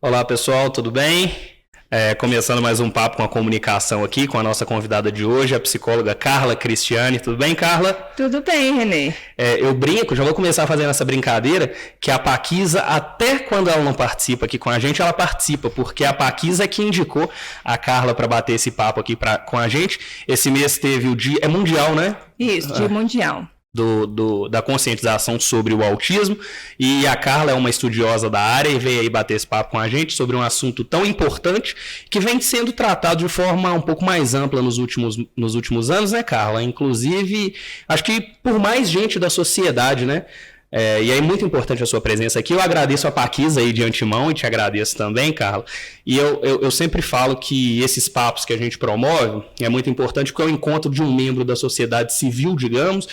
Olá pessoal, tudo bem? Começando mais um papo com a comunicação aqui com a nossa convidada de hoje, a psicóloga Carla Cristiane. Tudo bem, Carla? Tudo bem, Renê. Eu brinco, já vou começar fazendo essa brincadeira, que a Paquisa, até quando ela não participa aqui com a gente, ela participa, porque a Paquisa é que indicou a Carla para bater esse papo aqui com a gente. Esse mês teve o dia, é mundial, né? Isso, dia mundial. Da conscientização sobre o autismo, e a Carla é uma estudiosa da área e veio aí bater esse papo com a gente sobre um assunto tão importante que vem sendo tratado de forma um pouco mais ampla nos últimos anos, né, Carla? Inclusive, acho que por mais gente da sociedade, né? E é muito importante a sua presença aqui. Eu agradeço a Paquisa aí de antemão e te agradeço também, Carla. E eu sempre falo que esses papos que a gente promove é muito importante porque é o encontro de um membro da sociedade civil, digamos,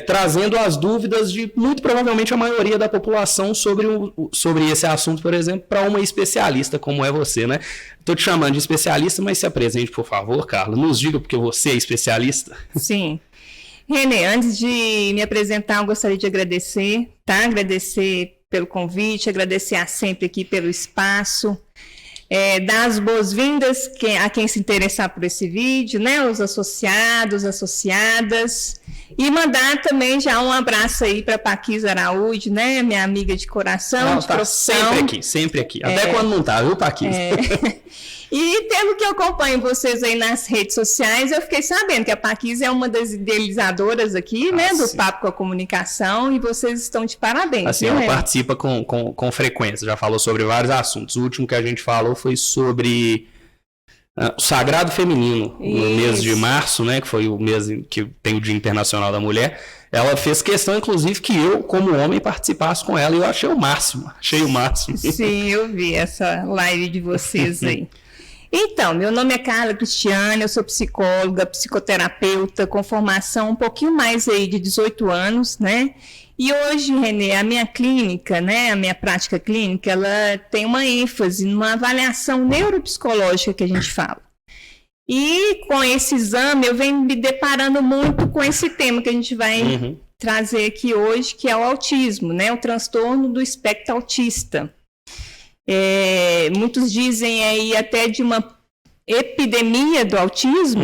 trazendo as dúvidas de, muito provavelmente, a maioria da população sobre esse assunto, por exemplo, para uma especialista como é você, né? Estou te chamando de especialista, mas se apresente, por favor, Carla. Nos diga porque você é especialista. Sim. Renê, antes de me apresentar, eu gostaria de agradecer, tá? Agradecer pelo convite, agradecer a sempre aqui pelo espaço. Dar as boas-vindas a quem se interessar por esse vídeo, né? Os associados, associadas. E mandar também já um abraço aí para Paquisa Araújo, né? Minha amiga de coração, de profissão. Sempre aqui. Até quando não tá, viu, Paquisa? E pelo que eu acompanho vocês aí nas redes sociais, eu fiquei sabendo que a Paquisa é uma das idealizadoras aqui, né? Do Papo com a Comunicação, e vocês estão de parabéns. Assim, ela participa com frequência, já falou sobre vários assuntos. O último que a gente falou foi sobre o Sagrado Feminino, no mês de março, né? Que foi o mês que tem o Dia Internacional da Mulher. Ela fez questão, inclusive, que eu, como homem, participasse com ela, e eu achei o máximo. Sim, eu vi essa live de vocês aí. Então, meu nome é Carla Cristiane, eu sou psicóloga, psicoterapeuta, com formação um pouquinho mais aí de 18 anos, né? E hoje, Renê, a minha clínica, né, a minha prática clínica, ela tem uma ênfase numa avaliação neuropsicológica que a gente fala. E com esse exame eu venho me deparando muito com esse tema que a gente vai trazer aqui hoje, que é o autismo, né, o transtorno do espectro autista. Muitos dizem aí até de uma epidemia do autismo,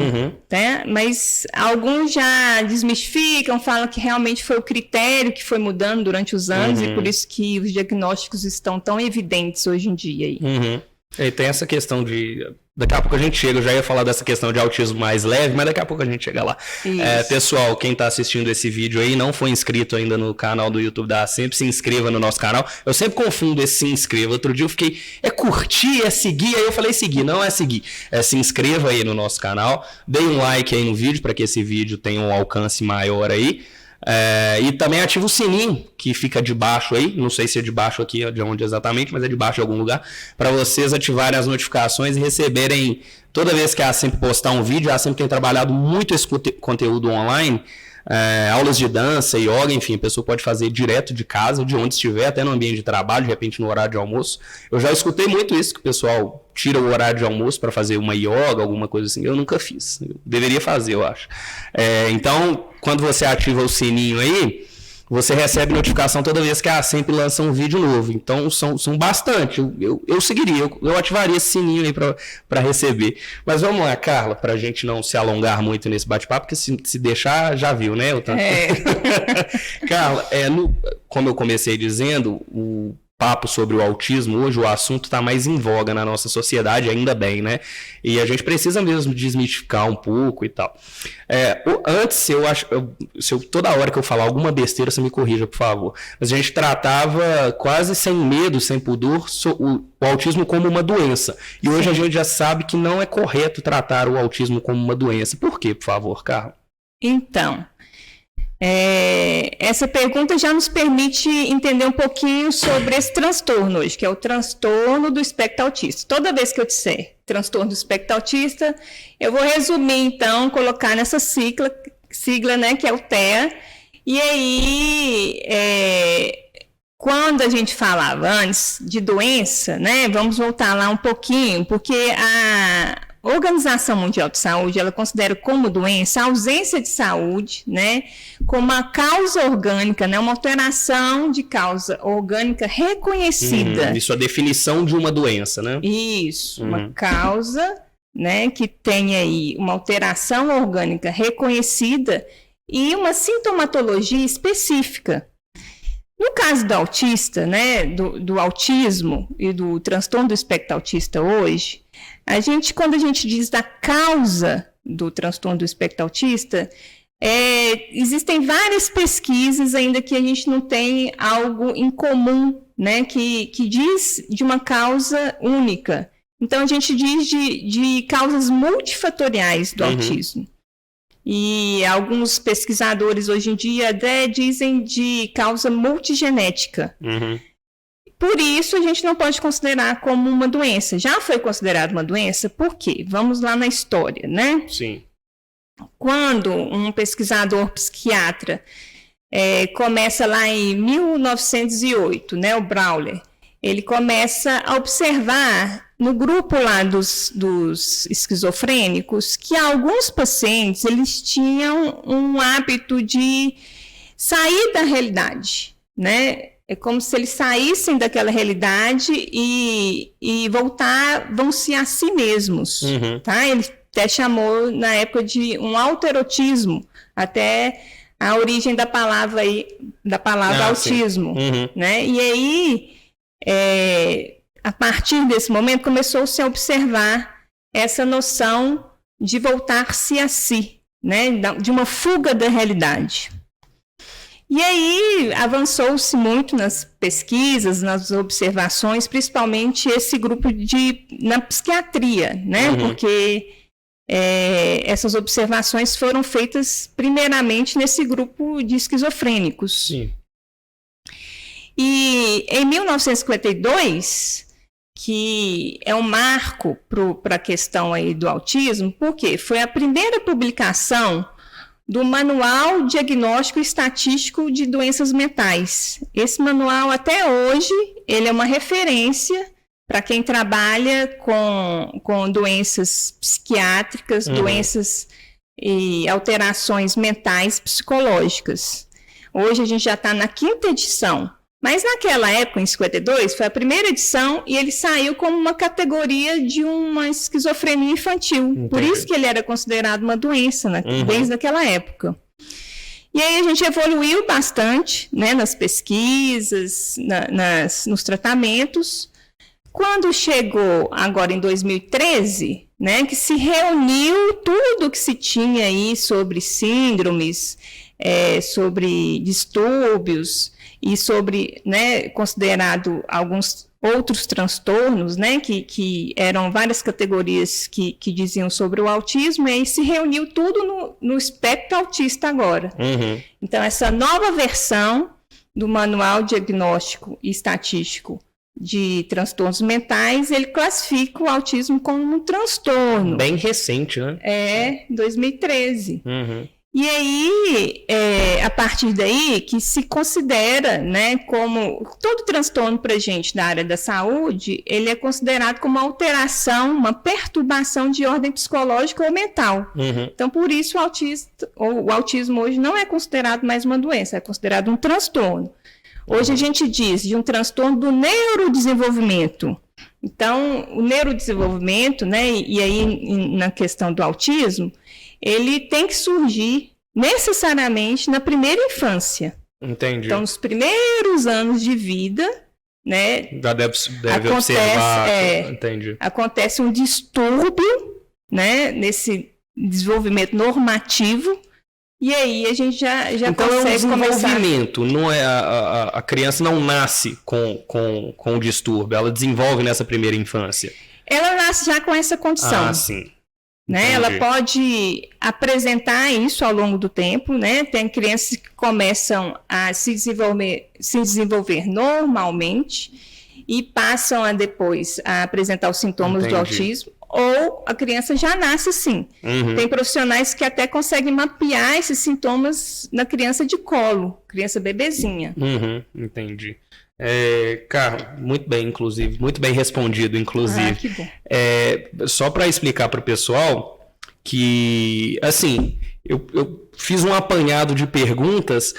né? Mas alguns já desmistificam, falam que realmente foi o critério que foi mudando durante os anos e por isso que os diagnósticos estão tão evidentes hoje em dia. Aí. E tem essa questão de... Daqui a pouco a gente chega, eu já ia falar dessa questão de autismo mais leve, mas daqui a pouco a gente chega lá. Pessoal, quem está assistindo esse vídeo aí não foi inscrito ainda no canal do YouTube da Sempre, se inscreva no nosso canal. Eu sempre confundo esse se inscreva. Outro dia eu fiquei, curtir, seguir, aí eu falei seguir, não é seguir. Se inscreva aí no nosso canal, dê um like aí no vídeo para que esse vídeo tenha um alcance maior aí. E também ativa o sininho que fica debaixo aí, não sei se é debaixo aqui de onde exatamente, mas é debaixo de algum lugar, para vocês ativarem as notificações e receberem, toda vez que a Sempre postar um vídeo. A Sempre tem trabalhado muito esse conteúdo online, aulas de dança, yoga, enfim, a pessoa pode fazer direto de casa, de onde estiver, até no ambiente de trabalho, de repente no horário de almoço. Eu já escutei muito isso, que o pessoal tira o horário de almoço para fazer uma yoga, alguma coisa assim. Eu nunca fiz, eu deveria fazer, eu acho. Então, quando você ativa o sininho aí, você recebe notificação toda vez que a Sempre lança um vídeo novo. Então, são bastante. Eu seguiria, eu ativaria esse sininho aí para receber. Mas vamos lá, Carla, para a gente não se alongar muito nesse bate-papo, porque se deixar, já viu, né? Carla, como eu comecei dizendo, o papo sobre o autismo, hoje o assunto está mais em voga na nossa sociedade, ainda bem, né? E a gente precisa mesmo desmistificar um pouco e tal. Antes, toda hora que eu falar alguma besteira, você me corrija, por favor. Mas a gente tratava quase sem medo, sem pudor, o autismo como uma doença. E hoje a gente já sabe que não é correto tratar o autismo como uma doença. Por quê, por favor, Carla? Então, essa pergunta já nos permite entender um pouquinho sobre esse transtorno hoje, que é o transtorno do espectro autista. Toda vez que eu disser transtorno do espectro autista, eu vou resumir, então, colocar nessa sigla, né, que é o TEA. E aí, quando a gente falava antes de doença, né, vamos voltar lá um pouquinho, porque Organização Mundial de Saúde, ela considera como doença a ausência de saúde, né, como uma causa orgânica, né, uma alteração de causa orgânica reconhecida. Isso é a definição de uma doença, né? Isso, uma causa, né, que tem aí uma alteração orgânica reconhecida e uma sintomatologia específica. No caso do autista, né, do autismo e do transtorno do espectro autista hoje, quando a gente diz da causa do transtorno do espectro autista, existem várias pesquisas ainda que a gente não tem algo em comum, né, que diz de uma causa única. Então, a gente diz de causas multifatoriais do autismo. E alguns pesquisadores hoje em dia até dizem de causa multigenética. Por isso, a gente não pode considerar como uma doença. Já foi considerado uma doença? Por quê? Vamos lá na história, né? Sim. Quando um pesquisador psiquiatra começa lá em 1908, né, o Brawler, ele começa a observar no grupo lá dos esquizofrênicos que alguns pacientes eles tinham um hábito de sair da realidade, né? É como se eles saíssem daquela realidade e voltavam-se a si mesmos, tá? Ele até chamou na época de um autoerotismo, até a origem da palavra autismo, né? E aí, a partir desse momento, começou-se a observar essa noção de voltar-se a si, né? De uma fuga da realidade. E aí, avançou-se muito nas pesquisas, nas observações, principalmente esse grupo na psiquiatria, né? Porque essas observações foram feitas primeiramente nesse grupo de esquizofrênicos. Sim. E em 1952, que é um marco para a questão aí do autismo, porque foi a primeira publicação do Manual Diagnóstico e Estatístico de Doenças Mentais. Esse manual, até hoje, ele é uma referência para quem trabalha com doenças psiquiátricas, doenças e alterações mentais psicológicas. Hoje a gente já está na 5ª edição. Mas naquela época, em 52, foi a primeira edição e ele saiu como uma categoria de uma esquizofrenia infantil. Entendi. Por isso que ele era considerado uma doença, né, desde aquela época. E aí a gente evoluiu bastante, né, nas pesquisas, nos tratamentos. Quando chegou agora em 2013, né, que se reuniu tudo que se tinha aí sobre síndromes, sobre distúrbios, e sobre, né, considerado alguns outros transtornos, né, que eram várias categorias que diziam sobre o autismo, e aí se reuniu tudo no espectro autista agora. Então, essa nova versão do Manual Diagnóstico e Estatístico de Transtornos Mentais, ele classifica o autismo como um transtorno. Bem recente, né? 2013. E aí, a partir daí, que se considera, né, como todo transtorno para a gente da área da saúde, ele é considerado como uma alteração, uma perturbação de ordem psicológica ou mental. Então, por isso, o autismo hoje não é considerado mais uma doença, é considerado um transtorno. Hoje a gente diz de um transtorno do neurodesenvolvimento. Então, o neurodesenvolvimento, né, e aí na questão do autismo, ele tem que surgir necessariamente na primeira infância. Entendi. Então, nos primeiros anos de vida, né? Já deve observar. Entendi. Acontece um distúrbio, né, nesse desenvolvimento normativo, e aí a gente já então consegue desenvolvimento, começar. Não é a criança não nasce com o distúrbio, ela desenvolve nessa primeira infância. Ela nasce já com essa condição. Ah, sim. Né? Ela pode apresentar isso ao longo do tempo, né? Tem crianças que começam a se desenvolver normalmente e passam a depois a apresentar os sintomas do autismo, ou a criança já nasce assim. Tem profissionais que até conseguem mapear esses sintomas na criança de colo, criança bebezinha. Entendi. Cara, muito bem, inclusive. Muito bem respondido, inclusive. Que bom. Só para explicar para o pessoal que, assim, eu fiz um apanhado de perguntas,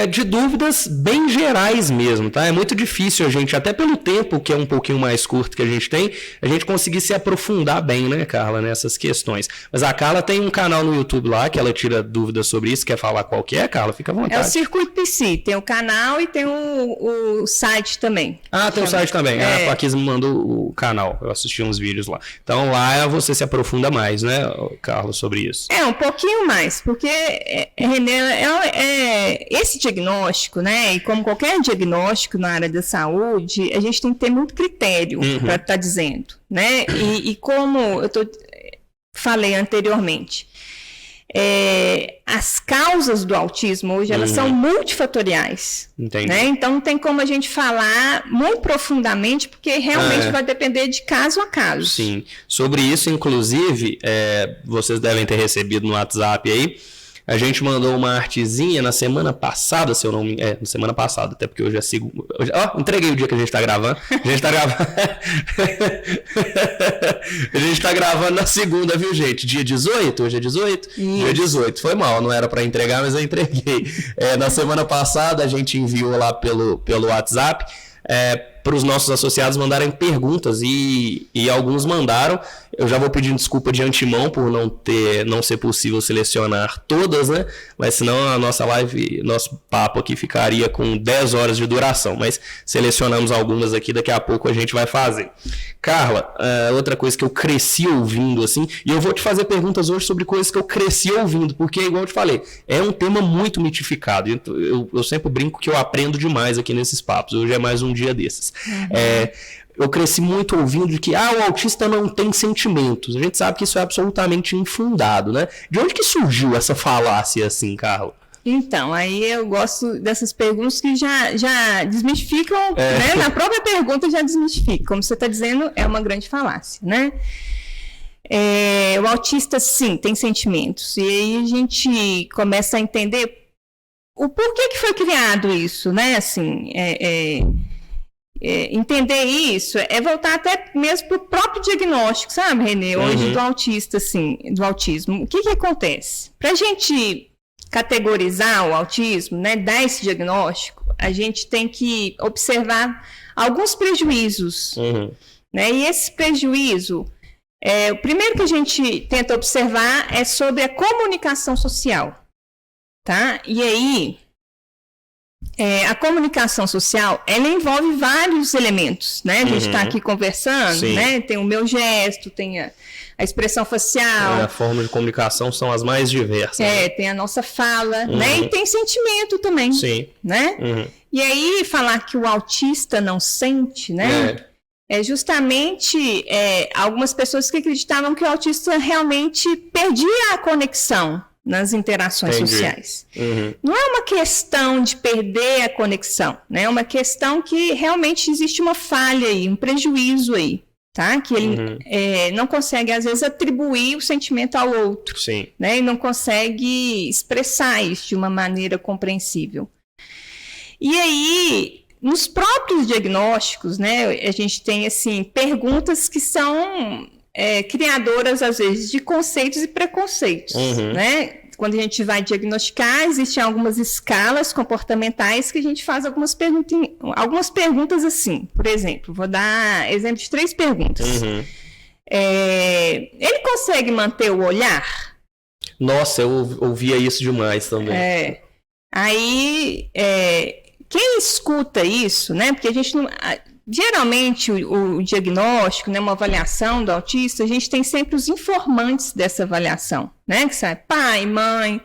de dúvidas bem gerais mesmo, tá? É muito difícil a gente, até pelo tempo que é um pouquinho mais curto que a gente tem, a gente conseguir se aprofundar bem, né, Carla, nessas questões. Mas a Carla tem um canal no YouTube lá, que ela tira dúvidas sobre isso. Quer falar qual que é, Carla? Fica à vontade. É o Circuito PC, tem o canal e tem o site também. Tem o site também. A Paquis me mandou o canal, eu assisti uns vídeos lá. Então lá você se aprofunda mais, né, Carla, sobre isso. Um pouquinho mais, porque, Renê, esse diagnóstico, né, e como qualquer diagnóstico na área da saúde, a gente tem que ter muito critério para estar dizendo, né, e como eu falei anteriormente, as causas do autismo hoje, elas são multifatoriais. Entendi. Né? Então não tem como a gente falar muito profundamente, porque realmente vai depender de caso a caso. Sim. Sobre isso, inclusive, vocês devem ter recebido no WhatsApp aí, a gente mandou uma artezinha na semana passada, se eu não me engano. Na semana passada, até porque hoje é segunda. Entreguei o dia que a gente tá gravando. A gente tá gravando. A gente tá gravando na segunda, viu, gente? Dia 18? Hoje é 18? Isso. Dia 18. Foi mal, não era pra entregar, mas eu entreguei. Na semana passada, a gente enviou lá pelo WhatsApp. Para os nossos associados mandarem perguntas e alguns mandaram. Eu já vou pedindo desculpa de antemão por não ser possível selecionar todas, né? Mas senão a nossa live, nosso papo aqui ficaria com 10 horas de duração. Mas selecionamos algumas aqui, daqui a pouco a gente vai fazer. Carla, outra coisa que eu cresci ouvindo, assim, e eu vou te fazer perguntas hoje sobre coisas que eu cresci ouvindo, porque, igual eu te falei, é um tema muito mitificado. Eu sempre brinco que eu aprendo demais aqui nesses papos. Hoje é mais um dia desses. Eu cresci muito ouvindo de que o autista não tem sentimentos. A gente sabe que isso é absolutamente infundado, né? De onde que surgiu essa falácia assim, Carla? Então, aí eu gosto dessas perguntas que já desmistificam, né? Na própria pergunta já desmistifica. Como você está dizendo, é uma grande falácia, né? O autista, sim, tem sentimentos. E aí a gente começa a entender o porquê que foi criado isso, né? Assim, entender isso é voltar até mesmo para o próprio diagnóstico, sabe, Renê? Hoje do autista, assim, do autismo. O que que acontece? Para a gente categorizar o autismo, né, dar esse diagnóstico, a gente tem que observar alguns prejuízos, né? E esse prejuízo, o primeiro que a gente tenta observar é sobre a comunicação social, tá? E aí, a comunicação social, ela envolve vários elementos, né? A gente está aqui conversando, né? Tem o meu gesto, tem a expressão facial. A forma de comunicação são as mais diversas. Né? Tem a nossa fala, né? E tem sentimento também, né? E aí, falar que o autista não sente, né? É justamente algumas pessoas que acreditavam que o autista realmente perdia a conexão nas interações sociais. Não é uma questão de perder a conexão, né? É uma questão que realmente existe uma falha aí, um prejuízo aí, tá? Que ele não consegue, às vezes, atribuir o sentimento ao outro, né? E não consegue expressar isso de uma maneira compreensível. E aí, nos próprios diagnósticos, né? A gente tem, assim, perguntas que são criadoras, às vezes, de conceitos e preconceitos, né? Quando a gente vai diagnosticar, existem algumas escalas comportamentais que a gente faz algumas perguntas assim. Por exemplo, vou dar exemplo de 3 perguntas. Ele consegue manter o olhar? Nossa, eu ouvia isso demais também. Aí, quem escuta isso, né? Porque a gente não... Geralmente, o diagnóstico, né, uma avaliação do autista, a gente tem sempre os informantes dessa avaliação, né? Que são pai, mãe,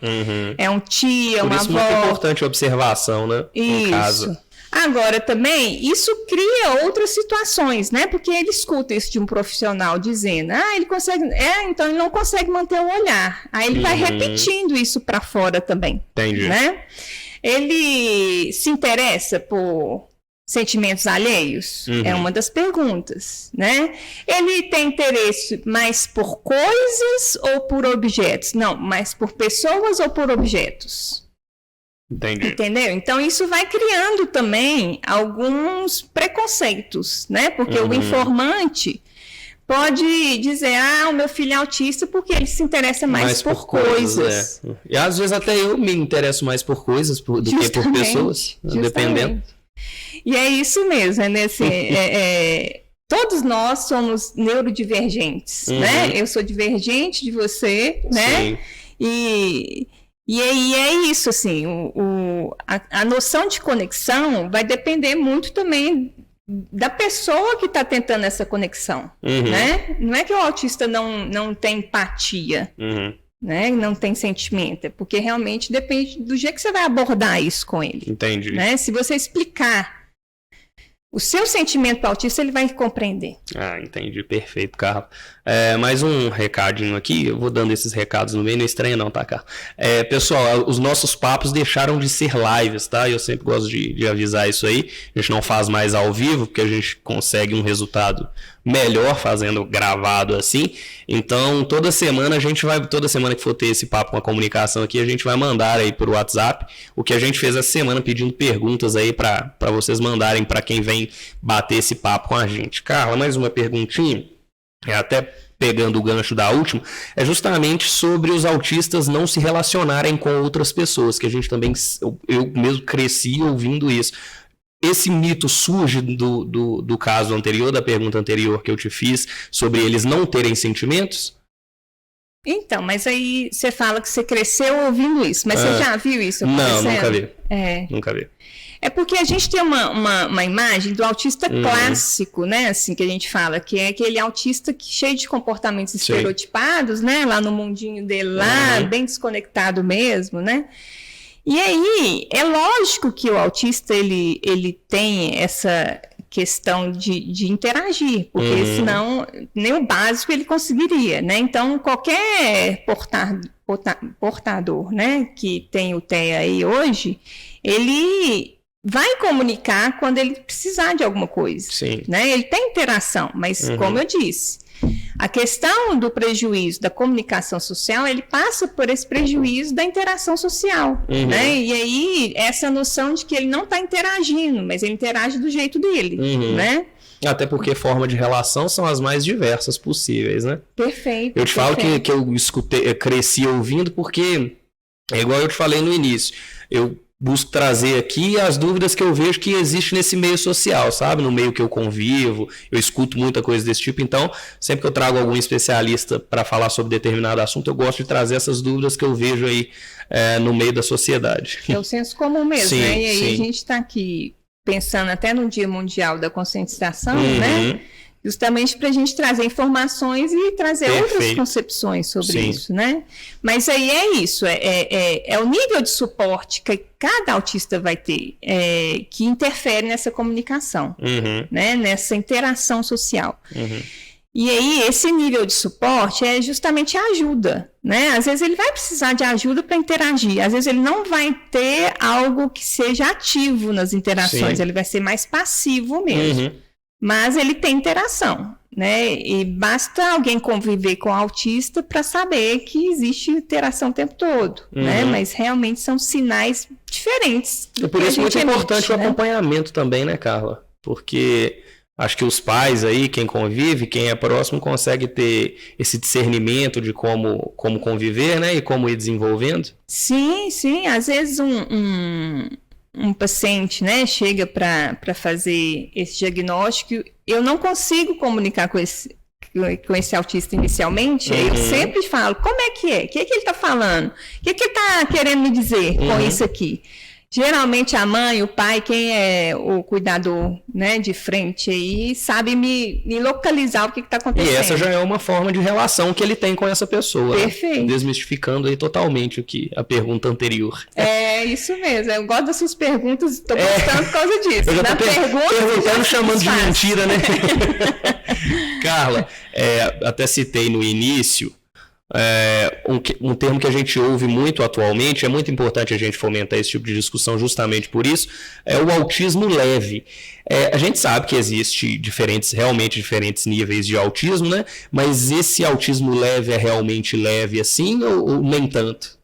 é um tio, uma avó. Por isso é muito importante a observação, né? Isso. Caso. Agora, também, isso cria outras situações, né? Porque ele escuta isso de um profissional dizendo, ele consegue... então ele não consegue manter o olhar. Aí ele vai repetindo isso para fora também. Entendi. Né? Ele se interessa por sentimentos alheios? É uma das perguntas, né? Ele tem interesse mais por coisas ou por objetos? Não, mais por pessoas ou por objetos? Entendi. Entendeu? Então, isso vai criando também alguns preconceitos, né? Porque o informante pode dizer, o meu filho é autista porque ele se interessa mais por coisas. E às vezes até eu me interesso mais por coisas do que por pessoas, dependendo. E é isso mesmo, todos nós somos neurodivergentes, né? Eu sou divergente de você, né? E aí é isso, assim, a noção de conexão vai depender muito também da pessoa que está tentando essa conexão, né? Não é que o autista não tem empatia, né? Não tem sentimento, é porque realmente depende do jeito que você vai abordar isso com ele. Entendi. Né? Se você explicar o seu sentimento para o autista, ele vai compreender. Entendi. Perfeito, Carla. Mais um recadinho aqui, eu vou dando esses recados no meio, não estranha não, tá, Carla? Pessoal, os nossos papos deixaram de ser lives, tá? Eu sempre gosto de avisar isso aí. A gente não faz mais ao vivo, porque a gente consegue um resultado melhor fazendo gravado assim. Então, toda semana que for ter esse papo com a comunicação aqui, a gente vai mandar aí por WhatsApp o que a gente fez essa semana, pedindo perguntas aí para vocês mandarem para quem vem bater esse papo com a gente. Carla, mais uma perguntinha, até pegando o gancho da última, é justamente sobre os autistas não se relacionarem com outras pessoas, que a gente também, eu mesmo cresci ouvindo isso. Esse mito surge do caso anterior, da pergunta anterior que eu te fiz, sobre eles não terem sentimentos? Então, mas aí você fala que você cresceu ouvindo isso, mas você já viu isso acontecendo? Não, nunca vi. Nunca vi. É porque a gente tem uma imagem do autista clássico, né? Assim, que a gente fala, que é aquele autista cheio de comportamentos estereotipados, né? Lá no mundinho dele, lá, bem desconectado mesmo, né? E aí, é lógico que o autista, ele tem essa questão de interagir, porque senão nem o básico ele conseguiria, né? Então, qualquer portador, né, que tem o TEA aí hoje, ele vai comunicar quando ele precisar de alguma coisa, né? Ele tem interação, mas como eu disse, a questão do prejuízo da comunicação social, ele passa por esse prejuízo da interação social, né? E aí, essa noção de que ele não está interagindo, mas ele interage do jeito dele, né? Até porque forma de relação são as mais diversas possíveis, né? Perfeito. Eu te falo que eu cresci ouvindo porque, é igual eu te falei no início, eu busco trazer aqui as dúvidas que eu vejo que existe nesse meio social, sabe? No meio que eu convivo, eu escuto muita coisa desse tipo. Então, sempre que eu trago algum especialista para falar sobre determinado assunto, eu gosto de trazer essas dúvidas que eu vejo aí no meio da sociedade. É o senso comum mesmo, né? E aí a gente está aqui pensando até no Dia Mundial da Conscientização, né? Justamente para a gente trazer informações e trazer outras concepções sobre isso, né? Mas aí é isso, é o nível de suporte que cada autista vai ter que interfere nessa comunicação, né? Nessa interação social. E aí, esse nível de suporte é justamente a ajuda, né? Às vezes ele vai precisar de ajuda para interagir, às vezes ele não vai ter algo que seja ativo nas interações, ele vai ser mais passivo mesmo. Mas ele tem interação, né? E basta alguém conviver com o autista para saber que existe interação o tempo todo, né? Mas realmente são sinais diferentes. E por isso é muito importante o acompanhamento também, né, Carla? Porque acho que os pais aí, quem convive, quem é próximo, consegue ter esse discernimento de como conviver, né? E como ir desenvolvendo. Sim. Às vezes um paciente, né, chega para fazer esse diagnóstico, eu não consigo comunicar com esse autista inicialmente, eu sempre falo, como é que é? O que ele está falando? O que ele está querendo me dizer com isso aqui? Geralmente a mãe, o pai, quem é o cuidador, né, de frente aí, sabe me localizar o que está acontecendo. E essa já é uma forma de relação que ele tem com essa pessoa. Perfeito. Né? Desmistificando aí totalmente a pergunta anterior. É isso mesmo. Eu gosto das suas perguntas, estou gostando por causa disso. Eu já estou perguntando, chamando de mentira, né? Carla, até citei no início Um termo que a gente ouve muito atualmente, é muito importante a gente fomentar esse tipo de discussão justamente por isso, é o autismo leve. A gente sabe que existe realmente diferentes níveis de autismo, né? Mas esse autismo leve é realmente leve assim ou nem tanto?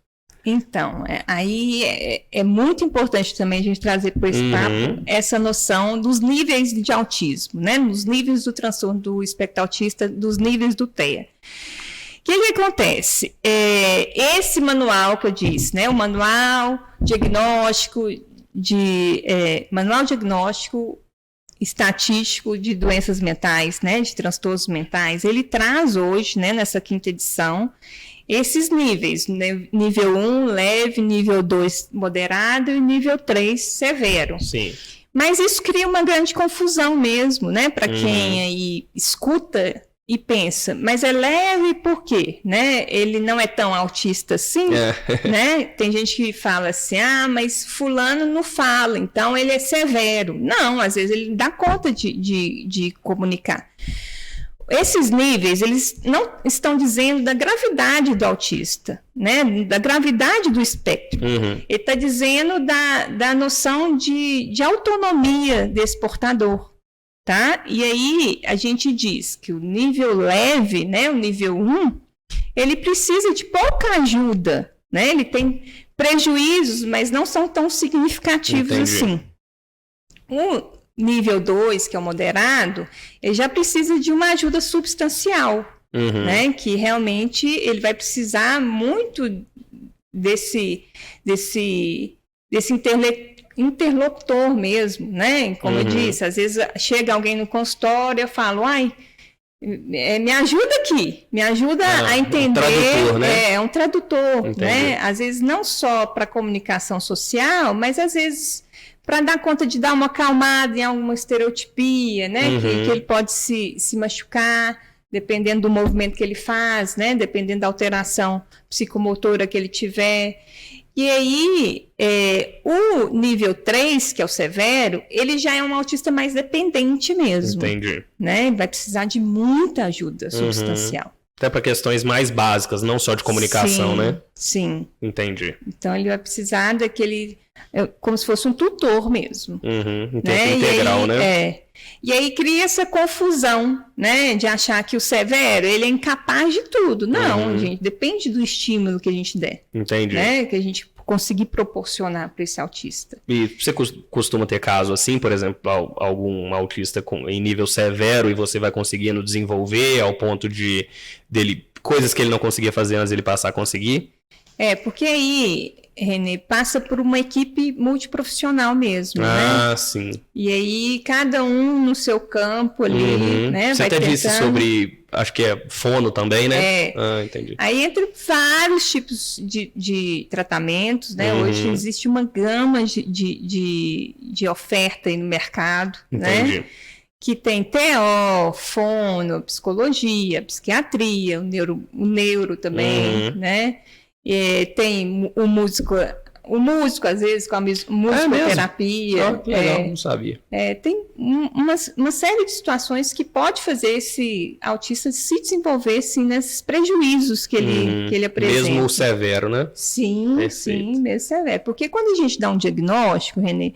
Então, aí é muito importante também a gente trazer para esse papo essa noção dos níveis de autismo, né? Dos níveis do transtorno do espectro autista, dos níveis do TEA. O que acontece? Esse manual que eu disse, né? O manual diagnóstico estatístico de doenças mentais, né? De transtornos mentais, ele traz hoje, né? Nessa 5ª edição, esses níveis, né? Nível 1, leve, nível 2, moderado e nível 3, severo. Sim. Mas isso cria uma grande confusão mesmo, né? Para quem aí escuta e pensa, mas é leve por quê? Né? Ele não é tão autista assim? Né? Tem gente que fala assim, mas fulano não fala, então ele é severo. Não, às vezes ele dá conta de comunicar. Esses níveis, eles não estão dizendo da gravidade do autista, né? Da gravidade do espectro. Ele está dizendo da noção de autonomia desse portador. Tá? E aí a gente diz que o nível leve, né, o nível 1, ele precisa de pouca ajuda, né? Ele tem prejuízos, mas não são tão significativos assim. O nível 2, que é o moderado, ele já precisa de uma ajuda substancial, né? Que realmente ele vai precisar muito desse interlocutor mesmo, né? Como eu disse, às vezes chega alguém no consultório, eu falo, me ajuda aqui, me ajuda a entender. Um tradutor, né? É um tradutor, né? Às vezes não só para comunicação social, mas às vezes para dar conta de dar uma acalmada em alguma estereotipia, né? Que ele pode se machucar, dependendo do movimento que ele faz, né? Dependendo da alteração psicomotora que ele tiver. E aí, o nível 3, que é o severo, ele já é um autista mais dependente mesmo. Entendi. Né? Vai precisar de muita ajuda substancial. Até para questões mais básicas, não só de comunicação, né? Sim. Entendi. Então, ele vai precisar daquele... como se fosse um tutor mesmo. Em tempo integral, né? E aí cria essa confusão, né? De achar que o severo, ele é incapaz de tudo. Não, gente, depende do estímulo que a gente der. Entendi. Né? Que a gente conseguir proporcionar para esse autista. E você costuma ter caso assim, por exemplo, algum autista em nível severo e você vai conseguindo desenvolver ao ponto de dele coisas que ele não conseguia fazer antes ele passar a conseguir? Porque aí, Renê, passa por uma equipe multiprofissional mesmo, né? Ah, sim. E aí, cada um no seu campo ali, né? Você até disse sobre, acho que é fono também, né? Entendi. Aí, entre vários tipos de tratamentos, né? Hoje existe uma gama de oferta aí no mercado, Entendi. né? Que tem TO, fono, psicologia, psiquiatria, o neuro também, né? Tem o músico, às vezes, com a musicoterapia. Que legal, não sabia. Tem uma série de situações que pode fazer esse autista se desenvolver, assim, nesses prejuízos que ele apresenta. Mesmo o severo, né? Sim, Perfeito. Sim, mesmo severo. Porque quando a gente dá um diagnóstico, Renê,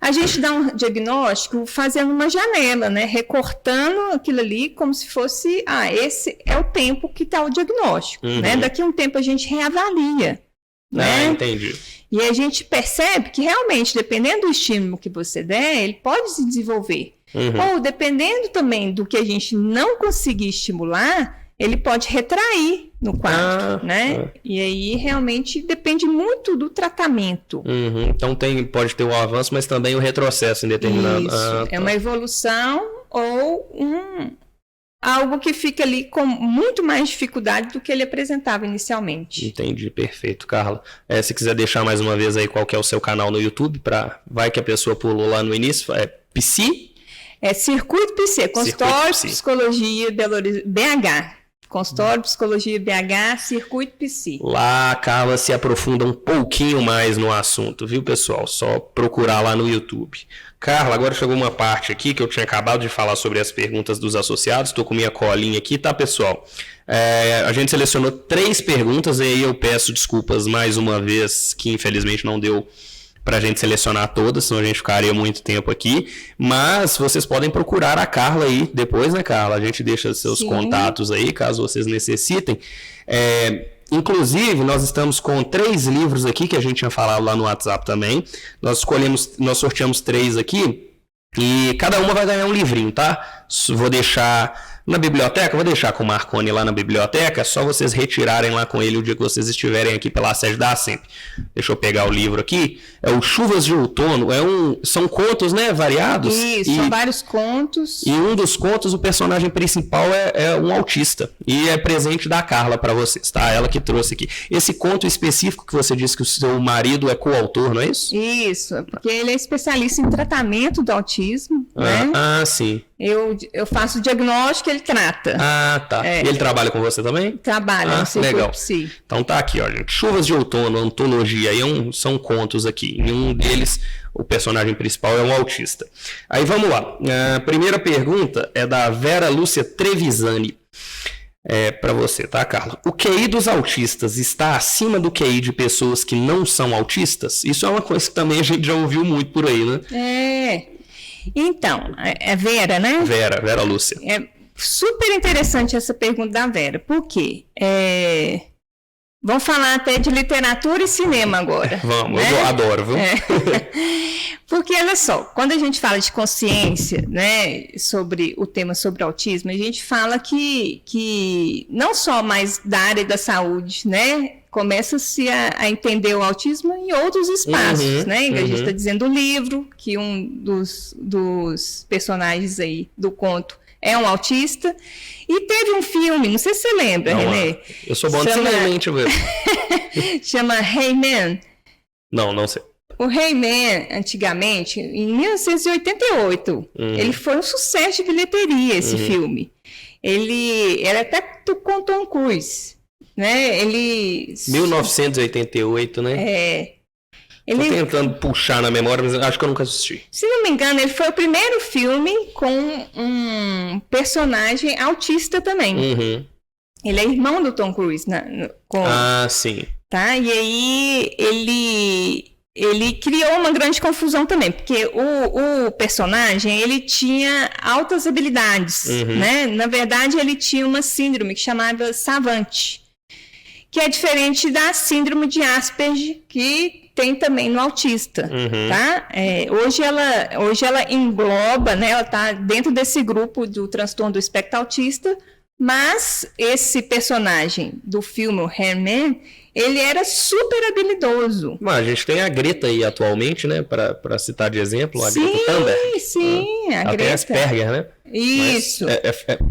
a gente dá um diagnóstico fazendo uma janela, né? Recortando aquilo ali como se fosse, esse é o tempo que está o diagnóstico, né? Daqui a um tempo a gente reavalia, né? Entendi. E a gente percebe que realmente, dependendo do estímulo que você der, ele pode se desenvolver. Ou dependendo também do que a gente não conseguir estimular, ele pode retrair no quadro, né? E aí, realmente, depende muito do tratamento. Então, pode ter um avanço, mas também um retrocesso em determinado... Isso, é uma evolução ou algo que fica ali com muito mais dificuldade do que ele apresentava inicialmente. Entendi, perfeito, Carla. Se quiser deixar mais uma vez aí qual que é o seu canal no YouTube, vai que a pessoa pulou lá no início, Psi? Circuito Psi, Consultório de Psicologia BH. Consultório de Psicologia BH, Circuito Psi. Lá a Carla se aprofunda um pouquinho mais no assunto, viu, pessoal? Só procurar lá no YouTube. Carla, agora chegou uma parte aqui que eu tinha acabado de falar sobre as perguntas dos associados. Estou com minha colinha aqui, tá, pessoal? A gente selecionou 3 perguntas, e aí eu peço desculpas mais uma vez, que infelizmente não deu pra gente selecionar todas, senão a gente ficaria muito tempo aqui. Mas vocês podem procurar a Carla aí depois, né, Carla? A gente deixa seus contatos aí, caso vocês necessitem. Inclusive, nós estamos com 3 livros aqui, que a gente tinha falado lá no WhatsApp também. Nós sorteamos 3 aqui, e cada uma vai ganhar um livrinho, tá? Vou deixar na biblioteca, vou deixar com o Marconi lá na biblioteca, é só vocês retirarem lá com ele o dia que vocês estiverem aqui pela sede da Assemp. Deixa eu pegar o livro aqui. É o Chuvas de Outono, são contos, né, variados. Isso, são vários contos. E um dos contos, o personagem principal é um autista, e é presente da Carla para vocês, tá? Ela que trouxe aqui. Esse conto específico que você disse que o seu marido é coautor, não é isso? Isso, porque ele é especialista em tratamento do autismo, né? Sim. Eu faço o diagnóstico, ele trata. Tá. E ele trabalha com você também? Trabalha, legal. Então tá aqui, ó, gente. Chuvas de Outono, antologia, aí são contos aqui. Em um deles, o personagem principal é um autista. Aí vamos lá. A primeira pergunta é da Vera Lúcia Trevisani. Para você, tá, Carla? O QI dos autistas está acima do QI de pessoas que não são autistas? Isso é uma coisa que também a gente já ouviu muito por aí, né? Então, é Vera, né? Vera Lúcia. É super interessante essa pergunta da Vera, porque vamos falar até de literatura e cinema agora. Vamos, né? Eu adoro, viu? Porque, olha só, quando a gente fala de consciência, né, sobre o tema sobre autismo, a gente fala que não só mais da área da saúde, né, começa-se a entender o autismo em outros espaços, né? A gente está dizendo o livro, que um dos personagens aí do conto é um autista. E teve um filme, não sei se você lembra, Renê. Eu sou bom de cinemente mesmo. Chama Hey Man. Não sei. O Hey Man, antigamente, em 1988, ele foi um sucesso de bilheteria, esse filme. Ele era até com Tom Cruise. Né? 1988, né? Tô tentando puxar na memória, mas acho que eu nunca assisti. Se não me engano, ele foi o primeiro filme com um personagem autista também. Ele é irmão do Tom Cruise. Sim. Tá? E aí ele criou uma grande confusão também, porque o personagem, ele tinha altas habilidades, né? Na verdade, ele tinha uma síndrome que chamava Savant, que é diferente da síndrome de Asperger, que tem também no autista, tá? Hoje ela engloba, né? Ela está dentro desse grupo do transtorno do espectro autista, mas esse personagem do filme, o Herman, ele era super habilidoso. Mas a gente tem a Greta aí atualmente, né? Para citar de exemplo, a Greta Thunberg. Sim, a Greta. Tem Asperger, né? Isso.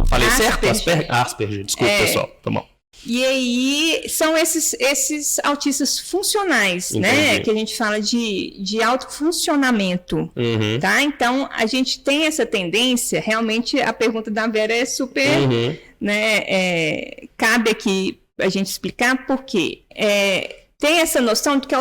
Falei certo? Asperger, desculpa, pessoal. Tá bom. E aí são esses autistas funcionais, né? Que a gente fala de autofuncionamento, tá? Então, a gente tem essa tendência, realmente a pergunta da Vera é super, né? Cabe aqui a gente explicar porque tem essa noção de que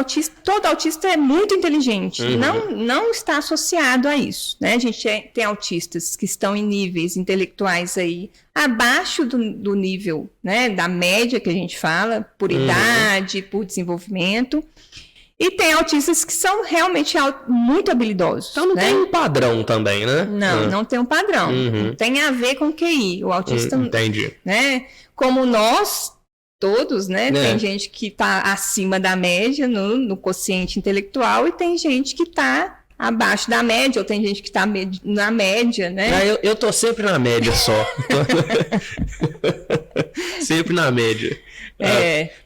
todo autista é muito inteligente. Não está associado a isso, né? A gente tem autistas que estão em níveis intelectuais aí abaixo do nível, né, da média que a gente fala, por idade, por desenvolvimento. E tem autistas que são realmente muito habilidosos. Então não tem um padrão também, né? Não tem um padrão. Não tem a ver com QI. O autista, entendi. Né? Como nós todos, né? Tem gente que está acima da média no quociente intelectual e tem gente que está abaixo da média, ou tem gente que está na média, né? Eu tô sempre na média só. Sempre na média.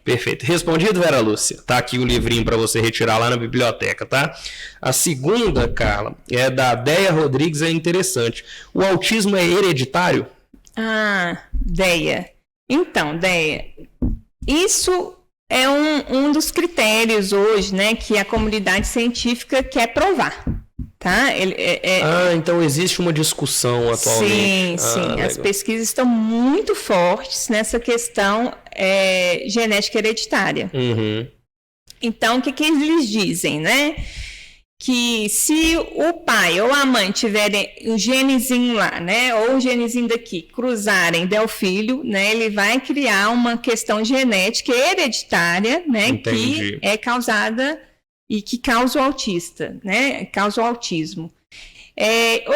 Perfeito. Respondido, Vera Lúcia. Tá aqui o livrinho para você retirar lá na biblioteca, tá? A segunda, Carla, é da Deia Rodrigues, é interessante. O autismo é hereditário? Deia. Então, Deia, isso é um dos critérios hoje, né, que a comunidade científica quer provar, tá? Então existe uma discussão atualmente. Sim. As pesquisas estão muito fortes nessa questão genética hereditária. Então, o que eles dizem, né? que se o pai ou a mãe tiverem um genezinho lá, né, ou um genezinho daqui, cruzarem, der o filho, né, ele vai criar uma questão genética hereditária, né, que é causada e que causa o autista, né, causa o autismo.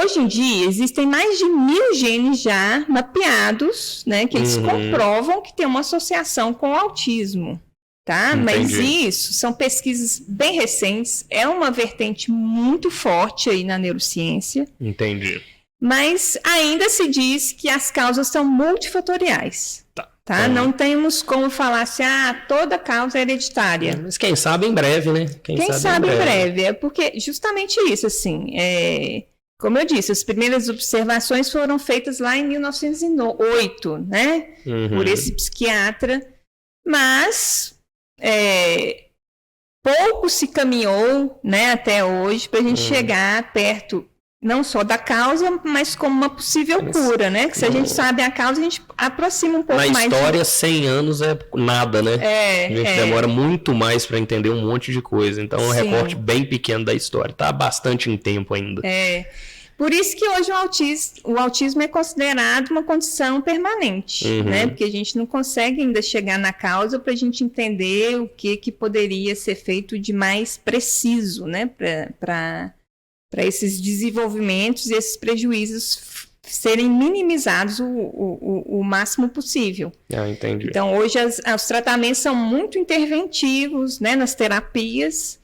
Hoje em dia, existem mais de 1000 genes já mapeados, né, que eles comprovam que tem uma associação com o autismo. Tá? Mas isso são pesquisas bem recentes, é uma vertente muito forte aí na neurociência. Entendi. Mas ainda se diz que as causas são multifatoriais. Tá? Não temos como falar assim, toda causa é hereditária. Mas quem sabe em breve, né? Quem sabe em breve. É porque justamente isso, assim, como eu disse, as primeiras observações foram feitas lá em 1908, né? Por esse psiquiatra, mas pouco se caminhou, né, até hoje para a gente chegar perto não só da causa, mas como uma possível cura, né? Que se a gente sabe a causa, a gente aproxima um pouco mais. Na história, 100 anos é nada, né? A gente demora muito mais para entender um monte de coisa. Então, é um recorte bem pequeno da história. Tá bastante em tempo ainda. Por isso que hoje o autismo é considerado uma condição permanente, né? Porque a gente não consegue ainda chegar na causa para a gente entender o que poderia ser feito de mais preciso, né? Para esses desenvolvimentos e esses prejuízos serem minimizados o máximo possível. Entendi. Então, hoje os tratamentos são muito interventivos, né? Nas terapias,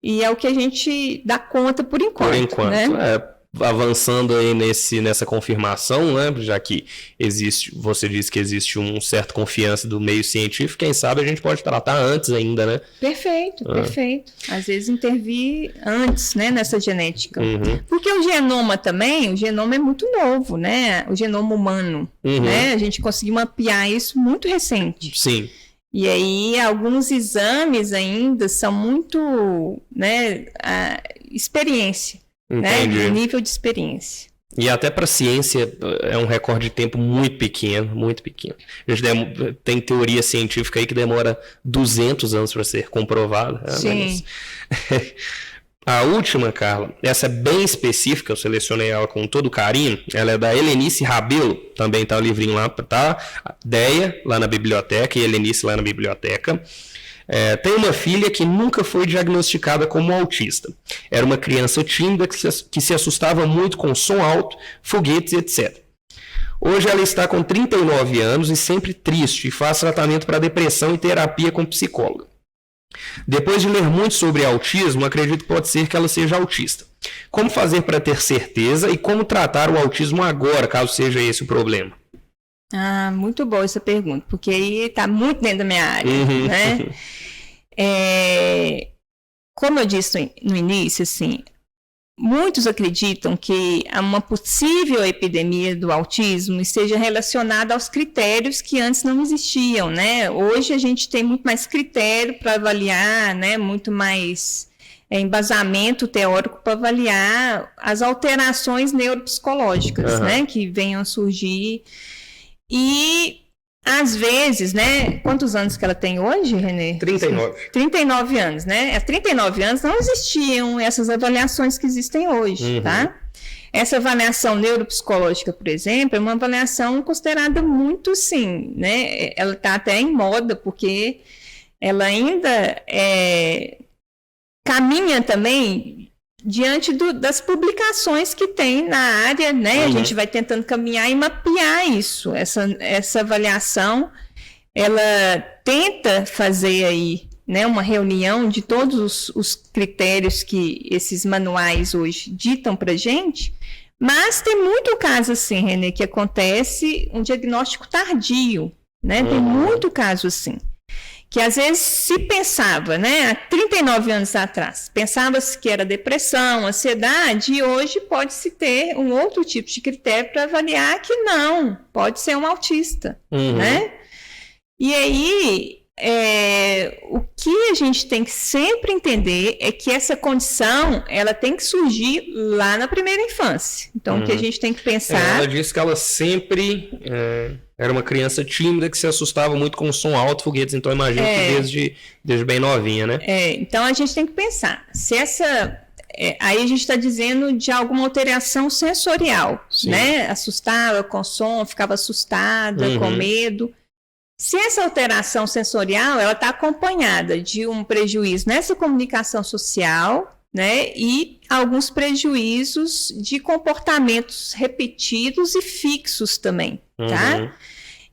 e é o que a gente dá conta por enquanto. Por enquanto, né? Avançando aí nessa confirmação, né? Já que você disse que existe um certo confiança do meio científico, quem sabe a gente pode tratar antes ainda, né? Perfeito. Às vezes intervir antes, né, nessa genética. Porque o genoma é muito novo, né? O genoma humano, né? A gente conseguiu mapear isso muito recente. Sim. E aí, alguns exames ainda são muito, né, experiência. Né, de nível de experiência. E até para a ciência é um recorde de tempo muito pequeno, muito pequeno. A gente tem teoria científica aí que demora 200 anos para ser comprovada. Sim. A última, Carla, essa é bem específica, eu selecionei ela com todo carinho. Ela é da Helenice Rabelo, também tá o livrinho lá, tá? Deia lá na biblioteca e Helenice lá na biblioteca. Tem uma filha que nunca foi diagnosticada como autista. Era uma criança tímida que se assustava muito com som alto, foguetes, etc. Hoje ela está com 39 anos e sempre triste e faz tratamento para depressão e terapia com psicóloga. Depois de ler muito sobre autismo, acredito que pode ser que ela seja autista. Como fazer para ter certeza e como tratar o autismo agora, caso seja esse o problema? Muito boa essa pergunta, porque aí está muito dentro da minha área, né? Como eu disse no início, assim, muitos acreditam que uma possível epidemia do autismo esteja relacionada aos critérios que antes não existiam, né? Hoje a gente tem muito mais critério para avaliar, né? Muito mais embasamento teórico para avaliar as alterações neuropsicológicas, né? Que venham a surgir. E, às vezes, né? Quantos anos que ela tem hoje, Renê? 39. 39 anos, né? Há 39 anos não existiam essas avaliações que existem hoje, tá? Essa avaliação neuropsicológica, por exemplo, é uma avaliação considerada muito, sim, né? Ela está até em moda, porque ela ainda caminha também diante das publicações que tem na área, né? A gente vai tentando caminhar e mapear isso. Essa avaliação, ela tenta fazer aí, né, uma reunião de todos os critérios que esses manuais hoje ditam para a gente, mas tem muito caso assim, Renê, que acontece um diagnóstico tardio, né? Tem muito caso assim. Que às vezes se pensava, né, há 39 anos atrás, pensava-se que era depressão, ansiedade, e hoje pode-se ter um outro tipo de critério para avaliar que não, pode ser um autista, né? E aí, o que a gente tem que sempre entender é que essa condição, ela tem que surgir lá na primeira infância. Então, o que a gente tem que pensar... Ela disse que ela sempre... era uma criança tímida que se assustava muito com o som alto, foguetes, então imagino que desde bem novinha, né? Então a gente tem que pensar, se aí a gente está dizendo de alguma alteração sensorial, Sim. né? Assustava com som, ficava assustada, com medo. Se essa alteração sensorial, ela está acompanhada de um prejuízo nessa comunicação social, né? E alguns prejuízos de comportamentos repetidos e fixos também, tá?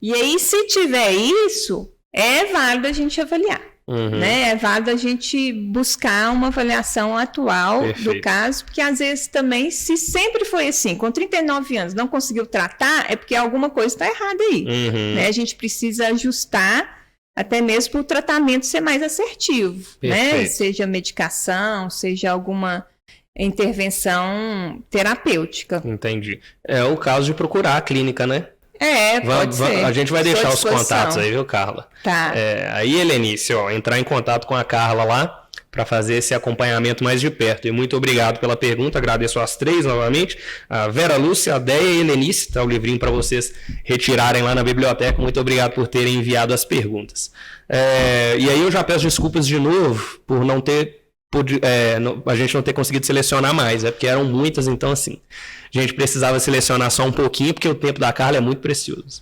E aí, se tiver isso, é válido a gente avaliar. Né? É válido a gente buscar uma avaliação atual do caso, porque às vezes também, se sempre foi assim, com 39 anos não conseguiu tratar, é porque alguma coisa está errada aí. Né? A gente precisa ajustar, até mesmo para o tratamento ser mais assertivo, né? Seja medicação, seja alguma intervenção terapêutica. Entendi. É o caso de procurar a clínica, né? Pode ser. A gente vai deixar os contatos aí, viu, Carla? Tá. Aí, Helenice, entrar em contato com a Carla lá para fazer esse acompanhamento mais de perto. E muito obrigado pela pergunta, agradeço as 3 novamente. A Vera Lúcia, a Deia e a Helenice, tá o livrinho para vocês retirarem lá na biblioteca. Muito obrigado por terem enviado as perguntas. E aí eu já peço desculpas de novo por não ter... a gente não ter conseguido selecionar mais, porque eram muitas, então assim, a gente precisava selecionar só um pouquinho, porque o tempo da Carla é muito precioso.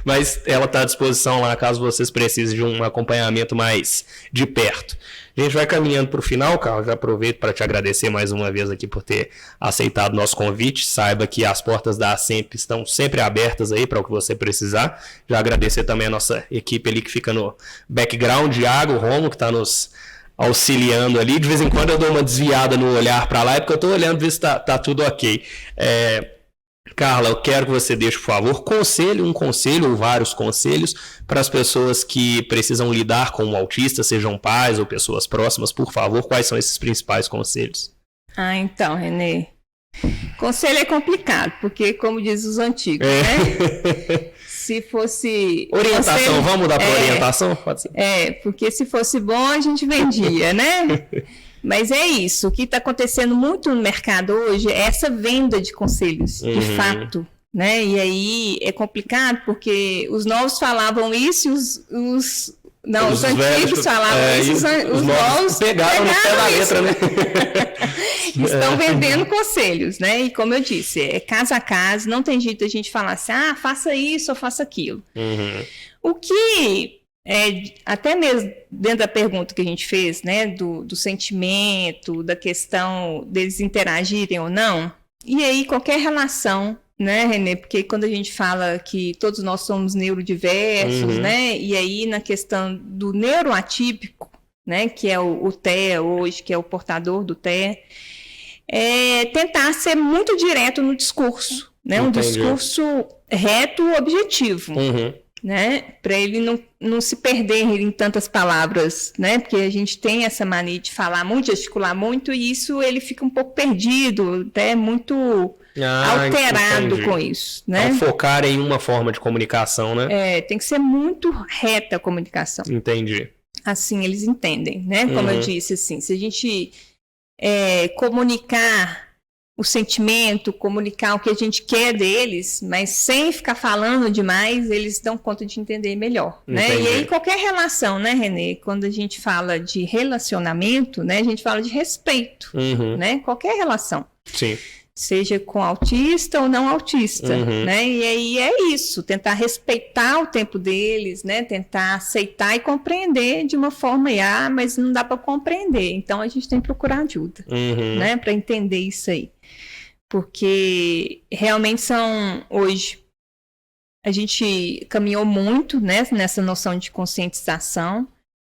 Mas ela está à disposição lá, caso vocês precisem de um acompanhamento mais de perto. A gente vai caminhando para o final, Carla, já aproveito para te agradecer mais uma vez aqui por ter aceitado o nosso convite. Saiba que as portas da ASEMP estão sempre abertas aí para o que você precisar. Já agradecer também a nossa equipe ali que fica no background, Iago, Romo, que está nos auxiliando ali. De vez em quando eu dou uma desviada no olhar para lá, é porque eu estou olhando ver se tá tudo ok. Carla, eu quero que você deixe, por favor, um conselho ou vários conselhos para as pessoas que precisam lidar com um autista, sejam pais ou pessoas próximas, por favor. Quais são esses principais conselhos? Então, Renê, conselho é complicado, porque, como diz os antigos, né? Se fosse... Orientação, conselho, vamos mudar para orientação? Pode ser. Porque se fosse bom, a gente vendia, né? Mas é isso, o que está acontecendo muito no mercado hoje é essa venda de conselhos, de fato, né? E aí é complicado, porque os novos falavam isso e os antigos falavam isso, os novos pegaram no pé da letra, né? Estão vendendo conselhos, né? E como eu disse, é caso a caso, não tem jeito a gente falar assim, faça isso ou faça aquilo. O que... até mesmo dentro da pergunta que a gente fez, né, do sentimento, da questão deles interagirem ou não, e aí qualquer relação, né, Renê, porque quando a gente fala que todos nós somos neurodiversos, né, e aí na questão do neuroatípico, né, que é o TEA hoje, que é o portador do TEA, tentar ser muito direto no discurso, né, um discurso reto, objetivo. Né, para ele não se perder em tantas palavras, né, porque a gente tem essa mania de falar muito, gesticular muito, e isso ele fica um pouco perdido, até muito alterado com isso, né? Então, focar em uma forma de comunicação, né? Tem que ser muito reta a comunicação. Entendi. Assim eles entendem, né? Como eu disse, assim, se a gente comunicar o sentimento, comunicar o que a gente quer deles, mas sem ficar falando demais, eles dão conta de entender melhor, né? E aí qualquer relação, né, Renê? Quando a gente fala de relacionamento, né, a gente fala de respeito, né? Qualquer relação. Sim. Seja com autista ou não autista, né? E aí é isso, tentar respeitar o tempo deles, né? Tentar aceitar e compreender de uma forma, mas não dá para compreender, então a gente tem que procurar ajuda, né? Para entender isso aí. Porque realmente hoje, a gente caminhou muito, né, nessa noção de conscientização,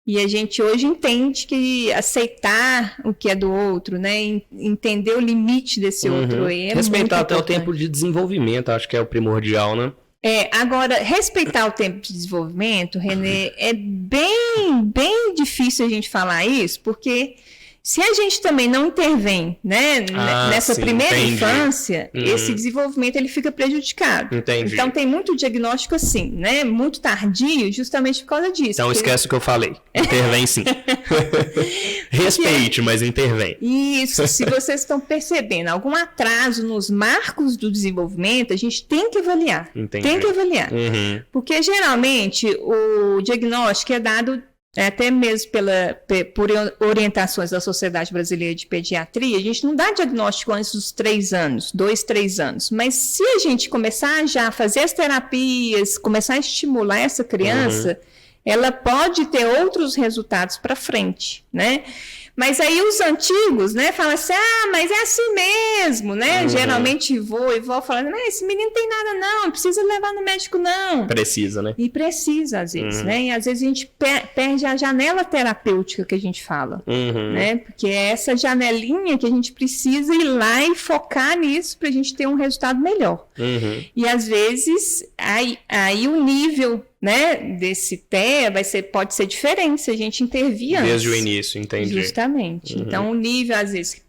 e a gente hoje entende que aceitar o que é do outro, né, entender o limite desse outro é respeitar muito até importante. o tempo de desenvolvimento, acho que é o primordial, né? Agora, respeitar o tempo de desenvolvimento, Renê, é bem difícil a gente falar isso, porque se a gente também não intervém, né, nessa primeira infância, esse desenvolvimento ele fica prejudicado. Entendi. Então tem muito diagnóstico assim, né, muito tardio, justamente por causa disso. Então esquece o que eu falei. Intervém sim. Respeite, mas intervém. Isso, se vocês estão percebendo algum atraso nos marcos do desenvolvimento, a gente tem que avaliar. Entendi. Tem que avaliar. Porque geralmente o diagnóstico é dado até mesmo por orientações da Sociedade Brasileira de Pediatria, a gente não dá diagnóstico antes dos 3 anos, 2, 3 anos. Mas se a gente começar já a fazer as terapias, começar a estimular essa criança, ela pode ter outros resultados para frente, né? Mas aí os antigos, né, falam assim, mas é assim mesmo, né? Geralmente vô e vó falam, esse menino não tem nada não precisa levar no médico não. Precisa, né? E precisa, às vezes, né? E às vezes a gente perde a janela terapêutica que a gente fala, né? Porque é essa janelinha que a gente precisa ir lá e focar nisso pra gente ter um resultado melhor. E às vezes, aí o nível, né, desse TEA pode ser diferente se a gente intervir antes. Desde o início, entendi. Justamente. Então, o nível, às vezes,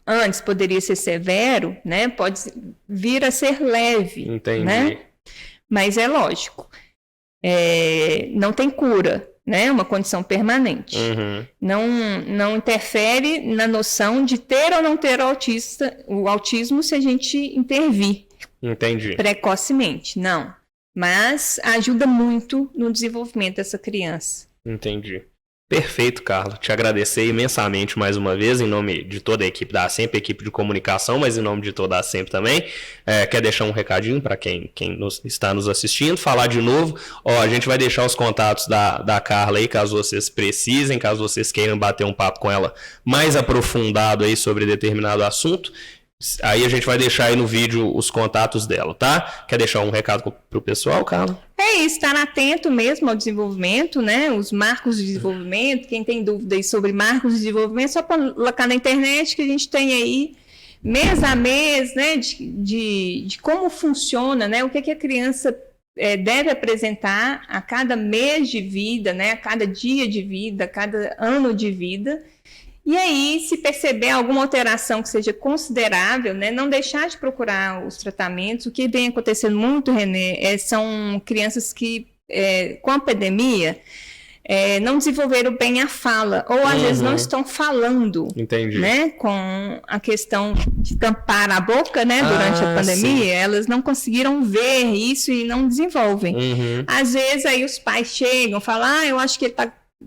antes poderia ser severo, né, pode vir a ser leve. Entendi. Né? Mas é lógico. Não tem cura, né? Uma condição permanente. Não interfere na noção de ter ou não ter o autismo se a gente intervir. Entendi. Precocemente, não. Mas ajuda muito no desenvolvimento dessa criança. Entendi. Perfeito, Carla. Te agradecer imensamente mais uma vez, em nome de toda a equipe da ASEMP, equipe de comunicação, mas em nome de toda a ASEMP também. Quer deixar um recadinho para quem está nos assistindo? Falar de novo. A gente vai deixar os contatos da Carla aí, caso vocês precisem, caso vocês queiram bater um papo com ela mais aprofundado aí sobre determinado assunto. Aí a gente vai deixar aí no vídeo os contatos dela, tá? Quer deixar um recado pro pessoal, Carla? É isso, estar atento mesmo ao desenvolvimento, né? Os marcos de desenvolvimento. Quem tem dúvida aí sobre marcos de desenvolvimento, só colocar na internet que a gente tem aí mês a mês, né? De como funciona, né? O que a criança deve apresentar a cada mês de vida, né? A cada dia de vida, a cada ano de vida. E aí, se perceber alguma alteração que seja considerável, né, não deixar de procurar os tratamentos. O que vem acontecendo muito, Renê, são crianças que, com a pandemia, não desenvolveram bem a fala, ou às vezes não estão falando. Entendi. Né, com a questão de tampar a boca, né, durante a pandemia, sim. Elas não conseguiram ver isso e não desenvolvem. Às vezes, aí os pais chegam e falam, eu acho que ele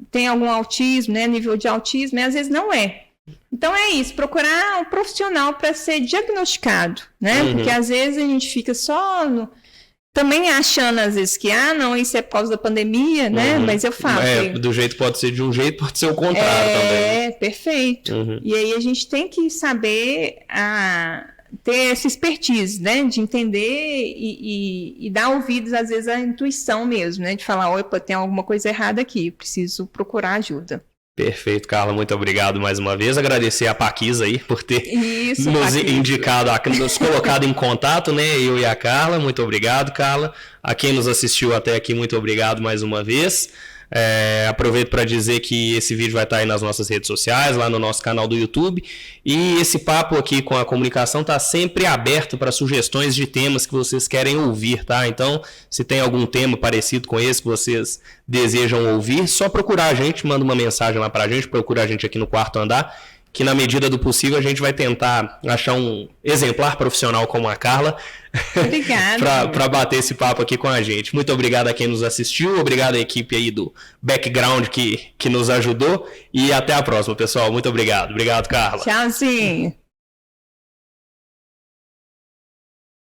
tem algum autismo, né, nível de autismo, e às vezes não é. Então é isso, procurar um profissional para ser diagnosticado, né, porque às vezes a gente fica só também achando às vezes que, não, isso é por causa da pandemia, né, mas eu falo. Do jeito pode ser de um jeito, pode ser o contrário também. Perfeito. E aí a gente tem que saber ter essa expertise, né, de entender e dar ouvidos, às vezes, à intuição mesmo, né, de falar, opa, tem alguma coisa errada aqui, preciso procurar ajuda. Perfeito, Carla, muito obrigado mais uma vez, agradecer a Paquisa aí por ter nos indicado, nos colocado em contato, né, eu e a Carla, muito obrigado, Carla, a quem nos assistiu até aqui, muito obrigado mais uma vez. Aproveito para dizer que esse vídeo vai estar aí nas nossas redes sociais, lá no nosso canal do YouTube, e esse papo aqui com a comunicação está sempre aberto para sugestões de temas que vocês querem ouvir, tá? Então, se tem algum tema parecido com esse que vocês desejam ouvir, só procurar a gente, manda uma mensagem lá para a gente, procura a gente aqui no Quarto Andar, que na medida do possível a gente vai tentar achar um exemplar profissional como a Carla para bater esse papo aqui com a gente. Muito obrigado a quem nos assistiu, obrigado à equipe aí do background que nos ajudou e até a próxima, pessoal. Muito obrigado. Obrigado, Carla. Tchauzinho.